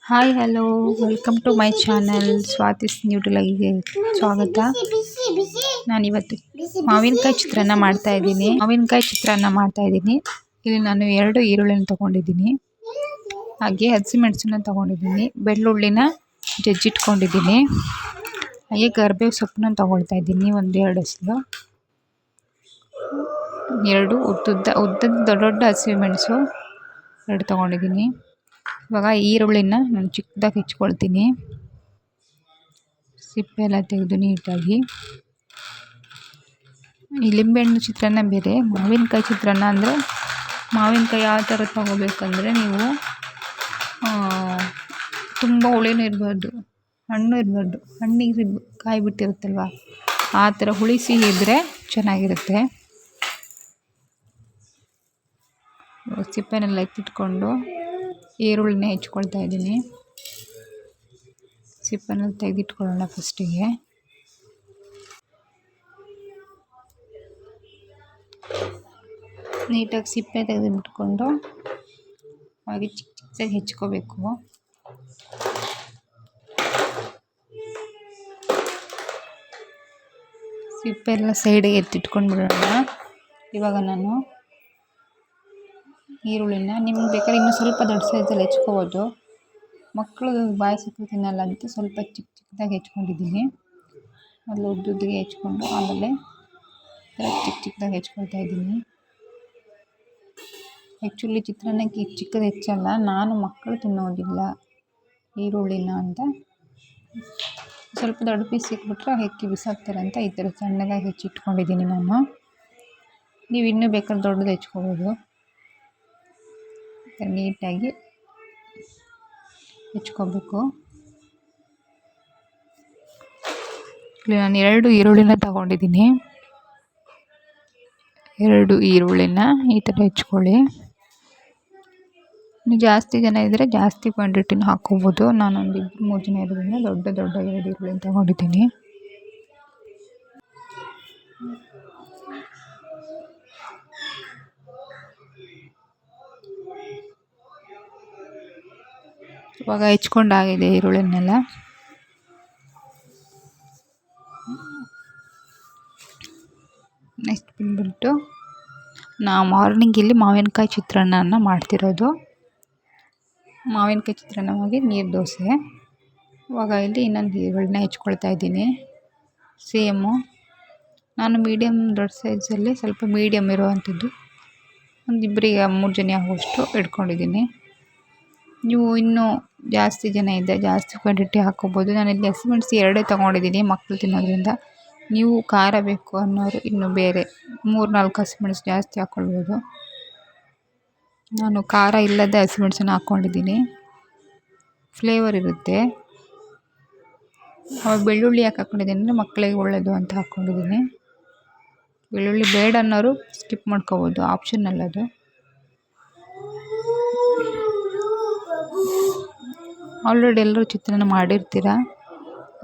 Hi hello welcome to my channel Swathi's ನ್ಯೂಟ್ರಲಾಗಿಗೆ ಸ್ವಾಗತ. ನಾನಿವತ್ತು ಮಾವಿನಕಾಯಿ ಚಿತ್ರಾನ್ನ ಮಾಡ್ತಾ ಇದ್ದೀನಿ. ಇಲ್ಲಿ ನಾನು 2 ಈರುಳ್ಳಿನ ತೊಗೊಂಡಿದ್ದೀನಿ, ಹಾಗೆ ಹಸಿಮೆಣಸನ್ನ ತೊಗೊಂಡಿದ್ದೀನಿ, ಬೆಳ್ಳುಳ್ಳಿನ ಜಜ್ಜಿಟ್ಕೊಂಡಿದ್ದೀನಿ, ಹಾಗೆ ಕರಿಬೇವು ಸೊಪ್ಪನ್ನ ತೊಗೊಳ್ತಾ ಇದ್ದೀನಿ. 1-2 ಎಸಳು, 2 ಉದ್ದದ ದೊಡ್ಡ ಹಸಿಮೆಣಸು 2 ತೊಗೊಂಡಿದ್ದೀನಿ. ಇವಾಗ ಈರುಳ್ಳಿನ ನಾನು ಚಿಕ್ಕದಾಗಿ ಹೆಚ್ಚಿಕೊಳ್ತೀನಿ, ಸಿಪ್ಪೆ ಎಲ್ಲ ತೆಗೆದು ನೀಟಾಗಿ. ಈ ಲಿಂಬೆಹಣ್ಣು ಚಿತ್ರಾನ್ನ ಬೇರೆ, ಮಾವಿನಕಾಯಿ ಚಿತ್ರಾನ್ನ ಅಂದರೆ ಮಾವಿನಕಾಯಿ ಯಾವ ಥರ ತೊಗೋಬೇಕಂದ್ರೆ ನೀವು ತುಂಬ ಹುಳಿನೂ ಇರಬಾರ್ದು, ಹಣ್ಣು ಇರಬಾರ್ದು, ಹಣ್ಣಿಗೆ ಕಾಯಿ ಬಿಟ್ಟಿರುತ್ತಲ್ವ ಆ ಥರ ಹುಳಿ ಸಿಹಿ ಇದ್ದರೆ ಚೆನ್ನಾಗಿರುತ್ತೆ. ಸಿಪ್ಪೆನೆಲ್ಲ ಎತ್ತಿಟ್ಕೊಂಡು ಈರುಳ್ಳಿನ ಹೆಚ್ಕೊಳ್ತಾ ಇದ್ದೀನಿ. ಸಿಪ್ಪೆನ ತೆಗೆದಿಟ್ಕೊಳ್ಳೋಣ ಫಸ್ಟಿಗೆ. ನೀಟಾಗಿ ಸಿಪ್ಪೆ ತೆಗೆದುಬಿಟ್ಕೊಂಡು ಹಾಗೆ ಚಿಕ್ಕ ಚಿಕ್ಕದಾಗಿ ಹೆಚ್ಕೋಬೇಕು. ಸಿಪ್ಪೆ ಎಲ್ಲ ಸೈಡಿಗೆ ಎತ್ತಿಟ್ಕೊಂಡು ಬಿಡೋಣ. ಇವಾಗ ನಾನು ಈರುಳ್ಳಿನ ನಿಮ್ಗೆ ಬೇಕಾದ್ರೆ ಇನ್ನೂ ಸ್ವಲ್ಪ ದೊಡ್ಡ ಸೈಜಲ್ಲಿ ಹೆಚ್ಕೋಬೋದು. ಮಕ್ಕಳು ಬಾಯಿ ಸಿಕ್ಕರು ತಿನ್ನಲ್ಲ ಅಂತ ಸ್ವಲ್ಪ ಚಿಕ್ಕ ಚಿಕ್ಕದಾಗಿ ಹೆಚ್ಕೊಂಡಿದ್ದೀನಿ. ಅಲ್ಲಿ ಉದ್ದುದ್ದಿಗೆ ಹೆಚ್ಕೊಂಡು ಆಮೇಲೆ ಚಿಕ್ಕ ಚಿಕ್ಕದಾಗಿ ಹೆಚ್ಕೊಳ್ತಾ ಇದ್ದೀನಿ. ಆ್ಯಕ್ಚುಲಿ ಚಿತ್ರಾನ್ನಕ್ಕೆ ಚಿಕ್ಕದು ಹೆಚ್ಚಲ್ಲ, ನಾನು ಮಕ್ಕಳು ತಿನ್ನೋದಿಲ್ಲ ಈರುಳ್ಳಿನ ಅಂತ ಸ್ವಲ್ಪ ದೊಡ್ಡ ಪೀಸ್ ಸಿಕ್ಬಿಟ್ರೆ ಹೆಕ್ಕಿ ಬಿಸಾಕ್ತಾರೆ ಅಂತ ಈ ಥರ ಸಣ್ಣದಾಗಿ ಹೆಚ್ಚಿಟ್ಕೊಂಡಿದ್ದೀನಿ ನಾನು. ನೀವು ಇನ್ನೂ ಬೇಕಾದ್ರೆ ದೊಡ್ಡದು ಹೆಚ್ಕೋಬೋದು. ನೀಟಾಗಿ ಹೆಚ್ಕೋಬೇಕು. ಇಲ್ಲಿ ನಾನು 2 ಈರುಳ್ಳಿನ ತಗೊಂಡಿದ್ದೀನಿ. 2 ಈರುಳ್ಳಿನ ಈ ಥರ ಹೆಚ್ಕೊಳ್ಳಿ. ನೀವು ಜಾಸ್ತಿ ಜನ ಇದ್ದರೆ ಜಾಸ್ತಿ ಕ್ವಾಂಟಿಟಿನ ಹಾಕ್ಕೋಬೋದು. ನಾನೊಂದು 2-3 ಜನ ಇರೋದ್ರಿಂದ ದೊಡ್ಡ 2 ಈರುಳ್ಳಿನ ತಗೊಂಡಿದ್ದೀನಿ. ಇವಾಗ ಹೆಚ್ಕೊಂಡಾಗಿದೆ ಈರುಳ್ಳಿನೆಲ್ಲ. ನೆಕ್ಸ್ಟ್ ಬಂದುಬಿಟ್ಟು ನಾವು ಮಾರ್ನಿಂಗ್ ಇಲ್ಲಿ ಮಾವಿನಕಾಯಿ ಚಿತ್ರಾನ್ನ ಮಾಡ್ತಿರೋದು. ಮಾವಿನಕಾಯಿ ಚಿತ್ರಾನ್ನವಾಗಿ ನೀರು ದೋಸೆ. ಇವಾಗ ಇಲ್ಲಿ ಇನ್ನೊಂದು ಈರುಳ್ಳಿನ ಹೆಚ್ಕೊಳ್ತಾ ಇದ್ದೀನಿ. ಸೇಮು ನಾನು ಮೀಡಿಯಮ್ ದೊಡ್ಡ ಸೈಜಲ್ಲಿ ಸ್ವಲ್ಪ ಮೀಡಿಯಮ್ ಇರುವಂಥದ್ದು ಒಂದು 2-3 ಜನ ಆಗುವಷ್ಟು ಇಟ್ಕೊಂಡಿದ್ದೀನಿ. ನೀವು ಇನ್ನೂ ಜಾಸ್ತಿ ಜನ ಇದ್ದರೆ ಜಾಸ್ತಿ ಕ್ವಾಂಟಿಟಿ ಹಾಕ್ಕೋಬೋದು. ನಾನಿಲ್ಲಿ ಹಸಿಮೆಣಸು 2 ತೊಗೊಂಡಿದ್ದೀನಿ ಮಕ್ಕಳು ತಿನ್ನೋದ್ರಿಂದ. ನೀವು ಖಾರ ಬೇಕು ಅನ್ನೋರು ಇನ್ನೂ ಬೇರೆ 3-4 ಹಸಿಮೆಣಸು ಜಾಸ್ತಿ ಹಾಕ್ಕೊಳ್ಬೋದು. ನಾನು ಖಾರ ಇಲ್ಲದೆ ಹಸಿಮೆಣಸನ್ನು ಹಾಕ್ಕೊಂಡಿದ್ದೀನಿ, ಫ್ಲೇವರ್ ಇರುತ್ತೆ. ಬೆಳ್ಳುಳ್ಳಿ ಯಾಕೆ ಹಾಕ್ಕೊಂಡಿದ್ದೀನಿ ಅಂದರೆ ಮಕ್ಕಳಿಗೆ ಒಳ್ಳೆಯದು ಅಂತ ಹಾಕ್ಕೊಂಡಿದ್ದೀನಿ. ಬೆಳ್ಳುಳ್ಳಿ ಬೇಡ ಅನ್ನೋರು ಸ್ಕಿಪ್ ಮಾಡ್ಕೋಬೋದು, ಆಪ್ಷನಲ್ ಅದು. ಆಲ್ರೆಡಿ ಎಲ್ಲರೂ ಚಿತ್ರಾನ್ನ ಮಾಡಿರ್ತೀರ,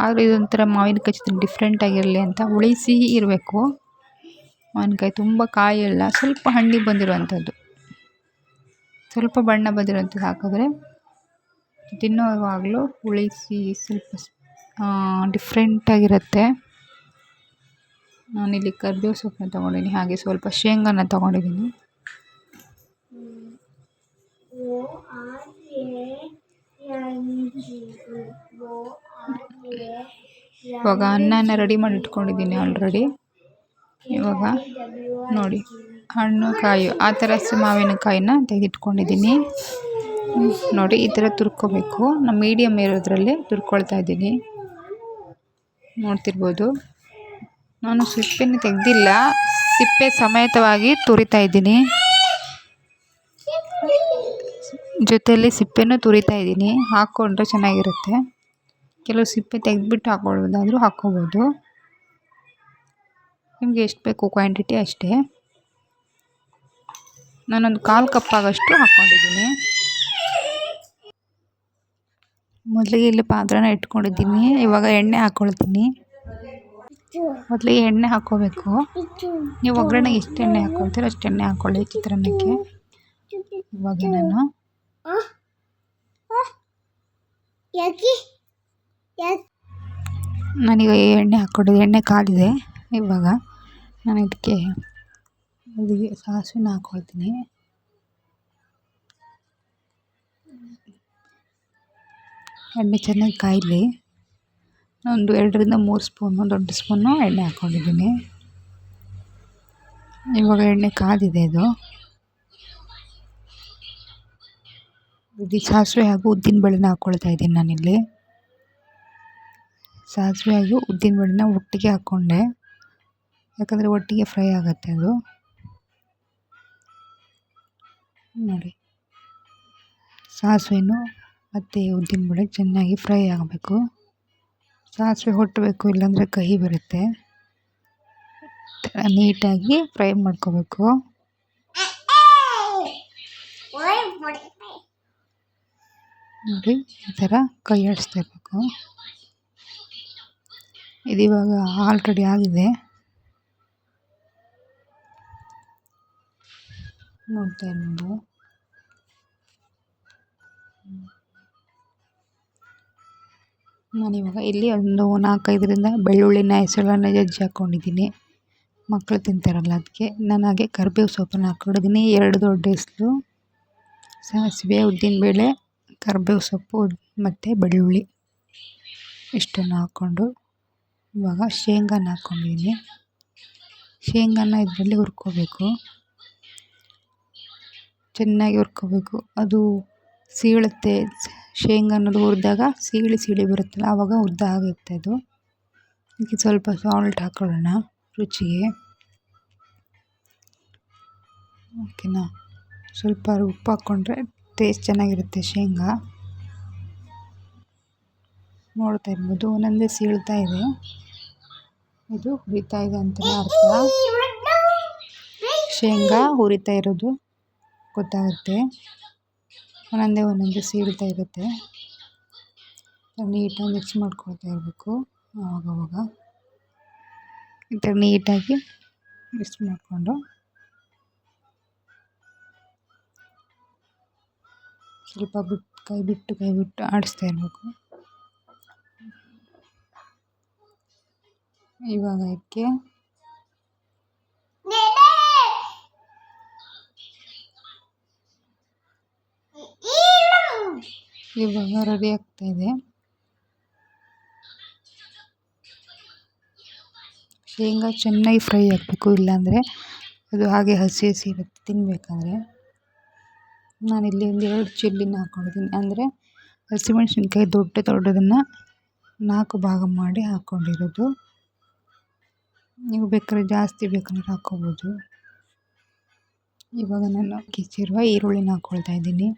ಆದರೆ ಇದೊಂಥರ ಮಾವಿನಕಾಯಿ ಚಿತ್ರಾನ್ನ ಡಿಫ್ರೆಂಟ್ ಆಗಿರಲಿ ಅಂತ. ಹುಳಿ ಸಿಹಿ ಇರಬೇಕು ಮಾವಿನಕಾಯಿ, ತುಂಬ ಕಾಯಿ ಇಲ್ಲ, ಸ್ವಲ್ಪ ಹಣ್ಣಿಗೆ ಬಂದಿರುವಂಥದ್ದು, ಸ್ವಲ್ಪ ಬಣ್ಣ ಬಂದಿರುವಂಥದ್ದು ಹಾಕಿದ್ರೆ ತಿನ್ನೋವಾಗಲೂ ಹುಳಿ ಸಿಹಿ ಸ್ವಲ್ಪ ಡಿಫ್ರೆಂಟಾಗಿರುತ್ತೆ. ನಾನಿಲ್ಲಿ ಕರಿಬೇವು ಸೊಪ್ಪನ್ನ ತೊಗೊಂಡಿದ್ದೀನಿ, ಹಾಗೆ ಸ್ವಲ್ಪ ಶೇಂಗಾನ ತೊಗೊಂಡಿದ್ದೀನಿ. ಇವಾಗ ಅನ್ನನ ರೆಡಿ ಮಾಡಿ ಇಟ್ಕೊಂಡಿದ್ದೀನಿ ಆಲ್ರೆಡಿ. ಇವಾಗ ನೋಡಿ ಹಣ್ಣು ಕಾಯಿ ಆ ಥರ ಮಾವಿನಕಾಯಿನ ತೆಗೆದಿಟ್ಕೊಂಡಿದ್ದೀನಿ. ನೋಡಿ ಈ ಥರ ತುರ್ಕೋಬೇಕು. ನಾನು ಮೀಡಿಯಮ್ ಇರೋದ್ರಲ್ಲಿ ತುರ್ಕೊಳ್ತಾ ಇದ್ದೀನಿ, ನೋಡ್ತಿರ್ಬೋದು. ನಾನು ಸಿಪ್ಪೆನ ತೆಗೆದಿಲ್ಲ, ಸಿಪ್ಪೆ ಸಮೇತವಾಗಿ ತುರಿತಾ ಇದ್ದೀನಿ. ಜೊತೆಯಲ್ಲಿ ಸಿಪ್ಪೆನೂ ತುರಿತಾ ಇದ್ದೀನಿ, ಹಾಕ್ಕೊಂಡ್ರೆ ಚೆನ್ನಾಗಿರುತ್ತೆ. ಕೆಲವು ಸಿಪ್ಪೆ ತೆಗೆದ್ಬಿಟ್ಟು ಹಾಕ್ಕೊಳ್ಬೋದಾದರೂ ಹಾಕ್ಕೋಬೋದು, ನಿಮಗೆ ಎಷ್ಟು ಬೇಕು ಕ್ವಾಂಟಿಟಿ ಅಷ್ಟೇ. ನಾನೊಂದು 1/4 ಕಪ್ ಆಗೋಷ್ಟು ಹಾಕ್ಕೊಂಡಿದ್ದೀನಿ. ಮೊದಲಿಗೆ ಇಲ್ಲಿ ಪಾತ್ರೆನ ಇಟ್ಕೊಂಡಿದ್ದೀನಿ. ಇವಾಗ ಎಣ್ಣೆ ಹಾಕ್ಕೊಳ್ತೀನಿ. ಮೊದಲಿಗೆ ಎಣ್ಣೆ ಹಾಕ್ಕೋಬೇಕು. ನೀವು ಒಗ್ಗರಣೆಗೆ ಎಷ್ಟು ಎಣ್ಣೆ ಹಾಕ್ಕೊಳ್ತೀರೋ ಅಷ್ಟು ಎಣ್ಣೆ ಹಾಕ್ಕೊಳ್ಳಿ ಚಿತ್ರಾನ್ನಕ್ಕೆ. ಇವಾಗ ನಾನು ನಾನೀಗ ಎಣ್ಣೆ ಹಾಕ್ಕೊಂಡಿದ್ದೆ, ಎಣ್ಣೆ ಕಾದಿದೆ. ಇವಾಗ ನಾನು ಇದಕ್ಕೆ ಸಾಸಿವೆನ ಹಾಕ್ಕೊಳ್ತೀನಿ. ಎಣ್ಣೆ ಚೆನ್ನಾಗಿ ಕಾಯಲಿ. ಒಂದು 2-3 ಸ್ಪೂನು, ದೊಡ್ಡ ಸ್ಪೂನು ಎಣ್ಣೆ ಹಾಕ್ಕೊಂಡಿದ್ದೀನಿ. ಇವಾಗ ಎಣ್ಣೆ ಕಾದಿದೆ. ಇದು ಸಾಸಿವೆ ಹಾಗೂ ಉದ್ದಿನಬೇಳೆನ ಹಾಕ್ಕೊಳ್ತಾ ಇದ್ದೀನಿ ನಾನಿಲ್ಲಿ. ಸಾಸಿವೆ ಹಾಗೂ ಉದ್ದಿನಬೇಳೆನ ಒಟ್ಟಿಗೆ ಹಾಕ್ಕೊಂಡೆ, ಯಾಕಂದರೆ ಒಟ್ಟಿಗೆ ಫ್ರೈ ಆಗುತ್ತೆ ಅದು. ನೋಡಿ, ಸಾಸಿವೆನೂ ಮತ್ತು ಉದ್ದಿನಬೇಳೆ ಚೆನ್ನಾಗಿ ಫ್ರೈ ಆಗಬೇಕು. ಸಾಸಿವೆ ಹೊಟ್ಟಬೇಕು, ಇಲ್ಲಾಂದರೆ ಕಹಿ ಬರುತ್ತೆ. ನೀಟಾಗಿ ಫ್ರೈ ಮಾಡ್ಕೋಬೇಕು. ನೋಡಿ, ಈ ಥರ ಕೈ ಆಡಿಸ್ತಾ ಇರಬೇಕು. ಇದಿವಾಗ ಆಲ್ರೆಡಿ ಆಗಿದೆ, ನೋಡ್ತಾ ಇರ್ಬೋದು. ನಾನಿವಾಗ ಇಲ್ಲಿ ಒಂದು 4-5 ಬೆಳ್ಳುಳ್ಳಿನ ಹೆಸಳನ್ನ ಜಜ್ಜಿ ಹಾಕ್ಕೊಂಡಿದ್ದೀನಿ. ಮಕ್ಕಳು ತಿಂತಾರಲ್ಲ ಅದಕ್ಕೆ. ನಾನು ಹಾಗೆ ಕರಿಬೇವು ಸೊಪ್ಪನ್ನು ಹಾಕ್ಕೊಂಡಿದ್ದೀನಿ. 2 ದೊಡ್ಡ ಹೆಸರು, ಸಾಸಿವೆ, ಉದ್ದಿನಬೇಳೆ, ಕರಿಬೇವು ಸೊಪ್ಪು ಮತ್ತು ಬೆಳ್ಳುಳ್ಳಿ ಇಷ್ಟನ್ನು ಹಾಕ್ಕೊಂಡು ಇವಾಗ ಶೇಂಗಾನ ಹಾಕ್ಕೊಂಡಿದ್ದೀನಿ. ಶೇಂಗಾನ ಇದರಲ್ಲಿ ಹುರ್ಕೋಬೇಕು, ಚೆನ್ನಾಗಿ ಹುರ್ಕೋಬೇಕು. ಅದು ಸೀಳುತ್ತೆ. ಶೇಂಗಾ ಅನ್ನೋದು ಹುರಿದಾಗ ಸೀಳಿ ಬರುತ್ತಲ್ಲ, ಆವಾಗ ಉದ್ದ ಆಗುತ್ತೆ ಅದು. ಇದಕ್ಕೆ ಸ್ವಲ್ಪ ಸಾಲ್ಟ್ ಹಾಕೊಳ್ಳೋಣ ರುಚಿಗೆ. ಓಕೆನಾ? ಸ್ವಲ್ಪ ಉಪ್ಪು ಹಾಕ್ಕೊಂಡ್ರೆ ಟೇಸ್ಟ್ ಚೆನ್ನಾಗಿರುತ್ತೆ ಶೇಂಗಾ. ನೋಡ್ತಾ ಇರ್ಬೋದು, ಒಂದೊಂದೇ ಸೀಳ್ತಾ ಇದೆ. ಇದು ಹುರಿತಾ ಇದೆ ಅಂತಲೇ ಅರ್ಥ. ಶೇಂಗಾ ಹುರಿತಾ ಇರೋದು ಗೊತ್ತಾಗುತ್ತೆ. ಒಂದೊಂದೇ ಸೀಳ್ತಾ ಇರುತ್ತೆ. ನೀಟಾಗಿ ಮಿಕ್ಸ್ ಮಾಡ್ಕೊಳ್ತಾ ಇರಬೇಕು. ಆವಾಗವಾಗ ಈ ಥರ ನೀಟಾಗಿ ಮಿಕ್ಸ್ ಮಾಡಿಕೊಂಡು ಸ್ವಲ್ಪ ಕೈ ಬಿಟ್ಟು ಆಡಿಸ್ತಾ ಇರಬೇಕು. ಇವಾಗ ಇದಕ್ಕೆ ಇವಾಗ ರೆಡಿ ಆಗ್ತಾ ಇದೆ. ಶೇಂಗಾ ಚೆನ್ನಾಗಿ ಫ್ರೈ ಆಗಬೇಕು, ಇಲ್ಲಾಂದರೆ ಅದು ಹಾಗೆ ಹಸಿ ಇರುತ್ತೆ ತಿನ್ನಬೇಕಾದ್ರೆ. ನಾನಿಲ್ಲಿ 2 ಚಿಲ್ಲಿನ ಹಾಕ್ಕೊಂಡಿದ್ದೀನಿ. ಅಂದರೆ ಹಸಿಮೆಣ್ಸಿನ್ಕಾಯಿ ದೊಡ್ಡದನ್ನು 4 ಭಾಗ ಮಾಡಿ ಹಾಕ್ಕೊಂಡಿರೋದು. ನೀವು ಬೇಕಾದ್ರೆ ಜಾಸ್ತಿ ಬೇಕಾದ್ರೆ ಹಾಕ್ಕೋಬೋದು. ಇವಾಗ ನಾನು ಕಿಚ್ಚಿರುವ ಈರುಳ್ಳಿನ ಹಾಕ್ಕೊಳ್ತಾ ಇದ್ದೀನಿ.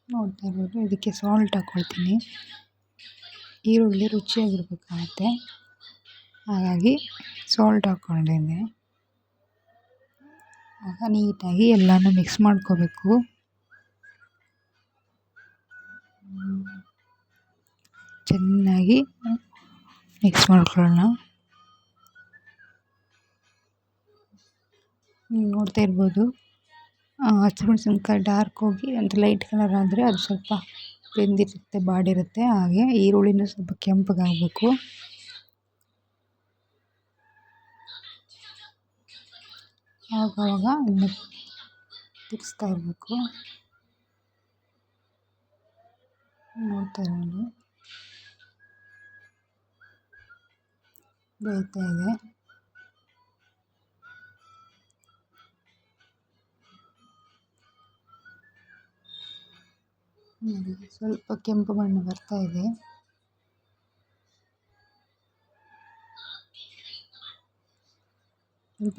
ನೋಡ್ತಾ ಇರ್ಬೋದು. ಇದಕ್ಕೆ ಸಾಲ್ಟ್ ಹಾಕ್ಕೊಳ್ತೀನಿ. ಈರುಳ್ಳಿ ರುಚಿಯಾಗಿರ್ಬೇಕಾಗತ್ತೆ, ಹಾಗಾಗಿ ಸಾಲ್ಟ್ ಹಾಕ್ಕೊಂಡಿದ್ದೆ. ಆಗ ನೀಟಾಗಿ ಎಲ್ಲನೂ ಮಿಕ್ಸ್ ಮಾಡ್ಕೋಬೇಕು. ಚೆನ್ನಾಗಿ ಮಿಕ್ಸ್ ಮಾಡ್ಕೊಳ್ಳೋಣ. ನೋಡ್ತಾ ಇರ್ಬೋದು, ಹಸಿಮೆಣ್ಸಿನ್ಕಾಯಿ ಡಾರ್ಕ್ ಹೋಗಿ ಒಂದು ಲೈಟ್ ಕಲರ್ ಆದರೆ ಅದು ಸ್ವಲ್ಪ ಬೆಂದಿರುತ್ತೆ, ಬಾಡಿರುತ್ತೆ. ಹಾಗೆ ಈರುಳ್ಳಿನೂ ಸ್ವಲ್ಪ ಕೆಂಪಗಾಗಬೇಕು. ಆವಾಗ ಅದನ್ನ ತಿರ್ಸ್ತಾ ಇರಬೇಕು. ನೋಡ್ತಾ ಇರೋದು ಬೇಯ್ತಾ ಇದೆ. ಸ್ವಲ್ಪ ಕೆಂಪು ಬಣ್ಣ ಬರ್ತಾ ಇದೆ.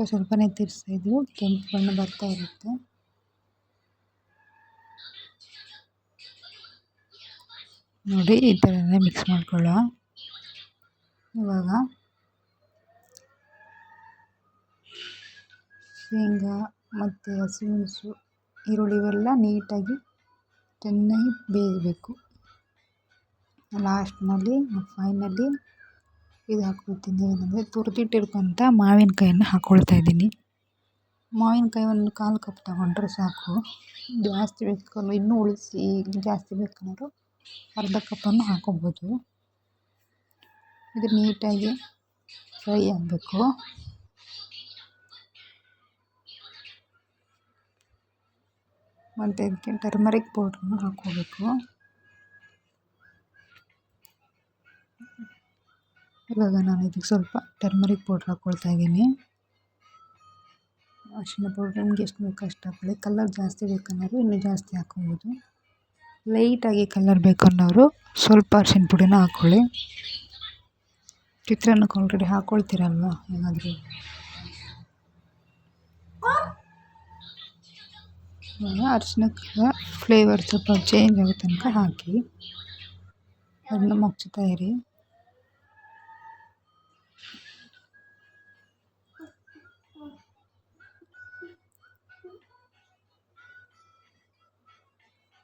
ಸ್ವಲ್ಪನೇ ತಿರ್ಸ್ತಾ ಇದ್ರು ಕೆಂಪು ಬಣ್ಣ ಬರ್ತಾ ಇರುತ್ತೆ. ನೋಡಿ, ಈ ಥರನೇ ಮಿಕ್ಸ್ ಮಾಡ್ಕೊಳ್ಳೋ. ಇವಾಗ ಶೇಂಗಾ ಮತ್ತು ಹಸಿಮೆಣಸು, ಈರುಳ್ಳಿ ಇವೆಲ್ಲ ನೀಟಾಗಿ ಚೆನ್ನಾಗಿ ಬೇಯಬೇಕು. ಲಾಸ್ಟ್ನಲ್ಲಿ ಫೈನಲಿ ಇದು ಹಾಕ್ಕೊಳ್ತೀನಿ, ಏನಂದರೆ ತುರಿದಿಟ್ಟಿರ್ತಕ್ಕಂಥ ಮಾವಿನಕಾಯನ್ನು ಹಾಕ್ಕೊಳ್ತಾ ಇದ್ದೀನಿ. ಮಾವಿನಕಾಯಿ ಒಂದು 1/4 ಕಪ್ ತಗೊಂಡ್ರೆ ಸಾಕು. ಜಾಸ್ತಿ ಬೇಕಂದ್ರೆ ಇನ್ನೂ ಉಳಿಸಿ ಜಾಸ್ತಿ ಬೇಕಂದ್ರೆ ಅರ್ಧ ಕಪ್ಪನ್ನು ಹಾಕೋಬೋದು. ಇದು ನೀಟಾಗಿ ಫ್ರೈ ಆಗಬೇಕು. ಮತ್ತು ಇದಕ್ಕೆ ಟರ್ಮರಿಕ್ ಪೌಡ್ರನ್ನು ಹಾಕ್ಕೋಬೇಕು. ಇವಾಗ ನಾನು ಇದಕ್ಕೆ ಸ್ವಲ್ಪ ಟರ್ಮರಿಕ್ ಪೌಡ್ರ್ ಹಾಕ್ಕೊಳ್ತಾ ಇದ್ದೀನಿ. ಅರಿಶಿನ ಪೌಡ್ರ್ ನಿಮ್ಗೆ ಎಷ್ಟು ಬೇಕು ಅಷ್ಟು ಹಾಕ್ಕೊಳ್ಳಿ. ಕಲರ್ ಜಾಸ್ತಿ ಬೇಕನ್ನೋರು ಇನ್ನೂ ಜಾಸ್ತಿ ಹಾಕ್ಕೋಬೋದು. ಲೈಟಾಗಿ ಕಲರ್ ಬೇಕನ್ನೋರು ಸ್ವಲ್ಪ ಅರಿಶಿನ ಪುಡಿನ ಹಾಕ್ಕೊಳ್ಳಿ. ಚಿತ್ರಾನ್ನಕ್ಕೆ ಆಲ್ರೆಡಿ ಹಾಕ್ಕೊಳ್ತೀರಲ್ವ, ಏನಾದರೂ ಅರಿಶಿನಕ್ಕೆ ಫ್ಲೇವರ್ ಸ್ವಲ್ಪ ಚೇಂಜ್ ಆಗೋ ತನಕ ಹಾಕಿ ಅದನ್ನು ಮುಚ್ಚುತ್ತಾ ಇರಿ.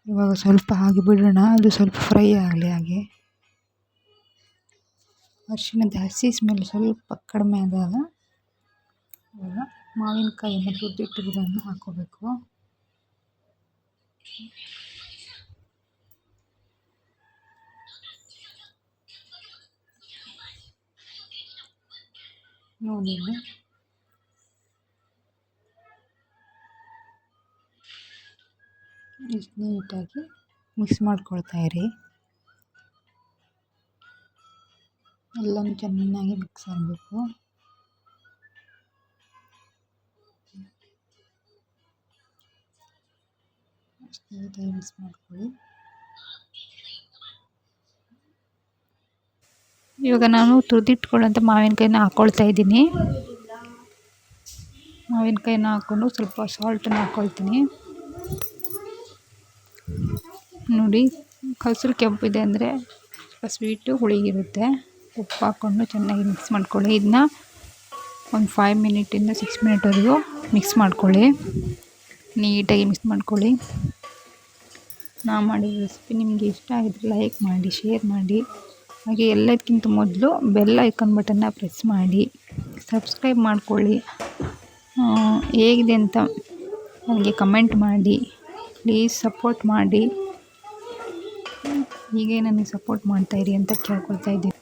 ಇವಾಗ ಸ್ವಲ್ಪ ಹಾಗೆ ಬಿಡೋಣ, ಅದು ಸ್ವಲ್ಪ ಫ್ರೈ ಆಗಲಿ. ಹಾಗೆ ಅರಿಶಿಣದ ಹಸಿ ಸ್ಮೆಲ್ ಸ್ವಲ್ಪ ಕಡಿಮೆ ಆದಾಗ ಇವಾಗ ಮಾವಿನಕಾಯಿಯನ್ನು ತುರಿದಿಟ್ಟಿರೋದನ್ನು ಹಾಕ್ಕೋಬೇಕು. ನೋಡಿ, ಇಷ್ಟು ನೀಟಾಗಿ ಮಿಕ್ಸ್ ಮಾಡ್ಕೊಳ್ತಾ ಇರಿ. ಎಲ್ಲನೂ ಚೆನ್ನಾಗಿ ಮಿಕ್ಸ್ ಆಗಬೇಕು. ಅಷ್ಟು ನೀಟಾಗಿ ಮಿಕ್ಸ್ ಮಾಡ್ಕೊಳ್ಳಿ. ಇವಾಗ ನಾನು ತುರಿದಿಟ್ಕೊಳ್ಳೋಂಥ ಮಾವಿನಕಾಯಿನ ಹಾಕ್ಕೊಳ್ತಾ ಇದ್ದೀನಿ. ಮಾವಿನಕಾಯಿನ ಹಾಕ್ಕೊಂಡು ಸ್ವಲ್ಪ ಸಾಲ್ಟನ್ನು ಹಾಕ್ಕೊಳ್ತೀನಿ. ನೋಡಿ, ಹಸಿರು ಕೆಂಪಿದೆ ಅಂದರೆ ಸ್ವಲ್ಪ ಸ್ವೀಟು ಹುಳಿಗಿರುತ್ತೆ. ಉಪ್ಪು ಹಾಕ್ಕೊಂಡು ಚೆನ್ನಾಗಿ ಮಿಕ್ಸ್ ಮಾಡ್ಕೊಳ್ಳಿ. ಇದನ್ನ ಒಂದು 5 ಮಿನಿಟಿಂದ 6 ಮಿನಿಟ್ವರೆಗೂ ಮಿಕ್ಸ್ ಮಾಡ್ಕೊಳ್ಳಿ. ನೀಟಾಗಿ ಮಿಕ್ಸ್ ಮಾಡ್ಕೊಳ್ಳಿ. ನಾನು ಮಾಡಿದ ರೆಸಿಪಿ ನಿಮಗೆ ಇಷ್ಟ ಆಗಿದ್ರೆ ಲೈಕ್ ಮಾಡಿ, ಶೇರ್ ಮಾಡಿ. ಹಾಗೆ ಎಲ್ಲದಕ್ಕಿಂತ ಮೊದಲು ಬೆಲ್ ಐಕಾನ್ ಬಟನ್ನ ಪ್ರೆಸ್ ಮಾಡಿ, ಸಬ್ಸ್ಕ್ರೈಬ್ ಮಾಡ್ಕೊಳ್ಳಿ. ಹೇಗಿದೆ ಅಂತ ನನಗೆ ಕಮೆಂಟ್ ಮಾಡಿ. ಪ್ಲೀಸ್ ಸಪೋರ್ಟ್ ಮಾಡಿ. ಹೀಗೆ ನನಗೆ ಸಪೋರ್ಟ್ ಮಾಡ್ತಾಯಿರಿ ಅಂತ ಕೇಳ್ಕೊಳ್ತಾ ಇದ್ದೀನಿ.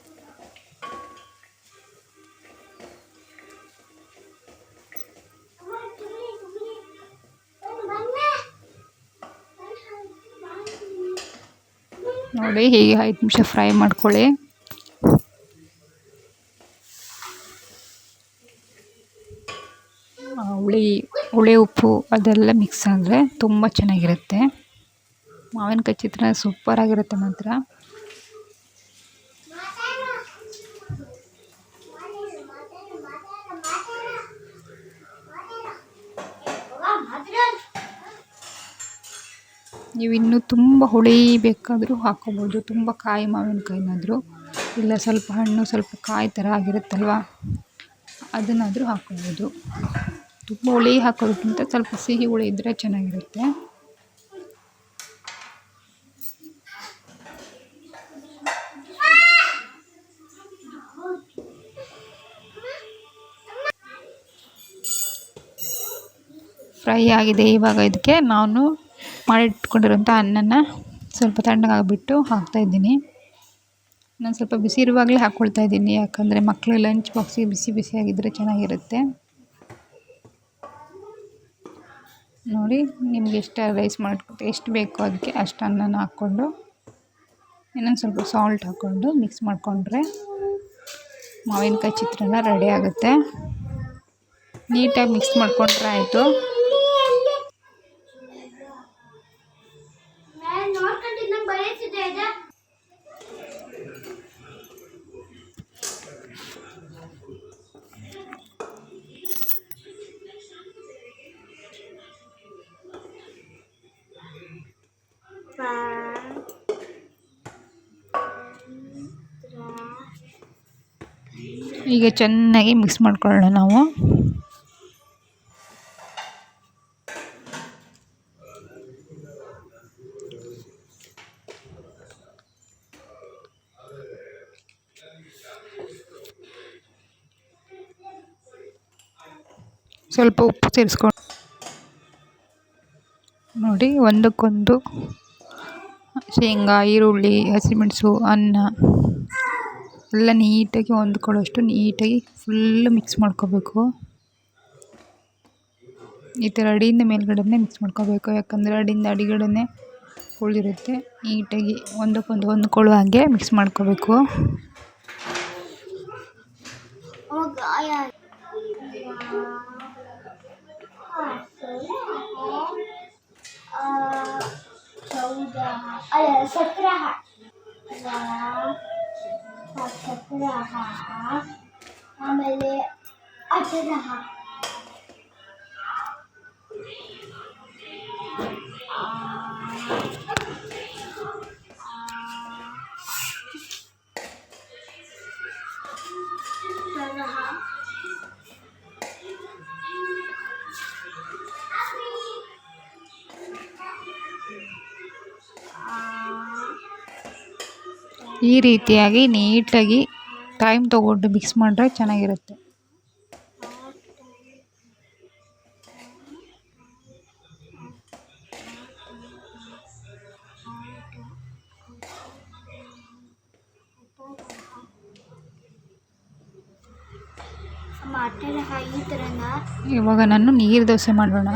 ನೋಡಿ, ಹೀಗೆ 5 ನಿಮಿಷ ಫ್ರೈ ಮಾಡ್ಕೊಳ್ಳಿ. ಹುಳಿ ಉಪ್ಪು ಅದೆಲ್ಲ ಮಿಕ್ಸ್ ಆದರೆ ತುಂಬ ಚೆನ್ನಾಗಿರುತ್ತೆ. ಮಾವಿನಕಾಯಿ ಚಿತ್ರಾನ್ನ ಸೂಪರಾಗಿರುತ್ತೆ ಮಾತ್ರ. ನೀವು ಇನ್ನೂ ತುಂಬ ಹುಳಿ ಬೇಕಾದರೂ ಹಾಕ್ಕೋಬೋದು. ತುಂಬ ಕಾಯಿ ಮಾವಿನಕಾಯಿನಾದರೂ, ಇಲ್ಲ ಸ್ವಲ್ಪ ಹಣ್ಣು ಸ್ವಲ್ಪ ಕಾಯಿ ಥರ ಆಗಿರುತ್ತಲ್ವ, ಅದನ್ನಾದರೂ ಹಾಕ್ಕೋಬೋದು. ತುಂಬ ಹುಳಿ ಹಾಕೋದಕ್ಕಿಂತ ಸ್ವಲ್ಪ ಸಿಹಿ ಹುಳಿ ಇದ್ದರೆ ಚೆನ್ನಾಗಿರುತ್ತೆ. ಫ್ರೈ ಆಗಿದೆ. ಇವಾಗ ಇದಕ್ಕೆ ನಾನು ಮಾಡಿಟ್ಕೊಂಡಿರೋಂಥ ಅನ್ನನ ಸ್ವಲ್ಪ ತಣ್ಣಗಾಗ್ಬಿಟ್ಟು ಹಾಕ್ತಾಯಿದ್ದೀನಿ. ನಾನು ಸ್ವಲ್ಪ ಬಿಸಿ ಇರುವಾಗಲೇ ಹಾಕ್ಕೊಳ್ತಾ ಇದ್ದೀನಿ, ಯಾಕಂದರೆ ಮಕ್ಕಳು ಲಂಚ್ ಬಾಕ್ಸಿಗೆ ಬಿಸಿ ಬಿಸಿಯಾಗಿದ್ದರೆ ಚೆನ್ನಾಗಿರುತ್ತೆ. ನೋಡಿ, ನಿಮ್ಗೆ ಎಷ್ಟು ರೈಸ್ ಎಷ್ಟು ಬೇಕೋ ಅದಕ್ಕೆ ಅಷ್ಟು ಅನ್ನನ ಹಾಕ್ಕೊಂಡು ಇನ್ನೊಂದು ಸ್ವಲ್ಪ ಸಾಲ್ಟ್ ಹಾಕ್ಕೊಂಡು ಮಿಕ್ಸ್ ಮಾಡಿಕೊಂಡ್ರೆ ಮಾವಿನಕಾಯಿ ಚಿತ್ರಾನ್ನ ರೆಡಿ ಆಗುತ್ತೆ. ನೀಟಾಗಿ ಮಿಕ್ಸ್ ಮಾಡಿಕೊಂಡ್ರೆ ಆಯಿತು. ಈಗ ಚೆನ್ನಾಗಿ ಮಿಕ್ಸ್ ಮಾಡ್ಕೊಳ್ಳೋಣ ನಾವು. ಸ್ವಲ್ಪ ಉಪ್ಪು ಸೇರಿಸ್ಕೊಂಡು ನೋಡಿ ಒಂದಕ್ಕೊಂದು ಶೇಂಗಾ, ಈರುಳ್ಳಿ, ಹಸಿಮೆಣಸು, ಅನ್ನ ಎಲ್ಲ ನೀಟಾಗಿ ಹೊಂದ್ಕೊಳ್ಳೋಷ್ಟು ನೀಟಾಗಿ ಫುಲ್ಲು ಮಿಕ್ಸ್ ಮಾಡ್ಕೋಬೇಕು. ಈ ಥರ ಅಡಿಯಿಂದ ಮೇಲ್ಗಡೆನೇ ಮಿಕ್ಸ್ ಮಾಡ್ಕೋಬೇಕು, ಯಾಕಂದರೆ ಅಡಿಯಿಂದ ಅಡಿಗಡೆನೇ ಉಳಿದಿರುತ್ತೆ. ನೀಟಾಗಿ ಒಂದಕ್ಕೊಂದು ಹೊಂದ್ಕೊಳ್ಳೋ ಹಾಗೆ ಮಿಕ್ಸ್ ಮಾಡ್ಕೋಬೇಕು. ಆಮೇಲೆ ಈ ರೀತಿಯಾಗಿ ನೀಟಾಗಿ ಟೈಮ್ ತೊಗೊಂಡು ಮಿಕ್ಸ್ ಮಾಡಿದ್ರೆ ಚೆನ್ನಾಗಿರುತ್ತೆ. ಇವಾಗ ನಾನು ನೀರು ದೋಸೆ ಮಾಡೋಣ.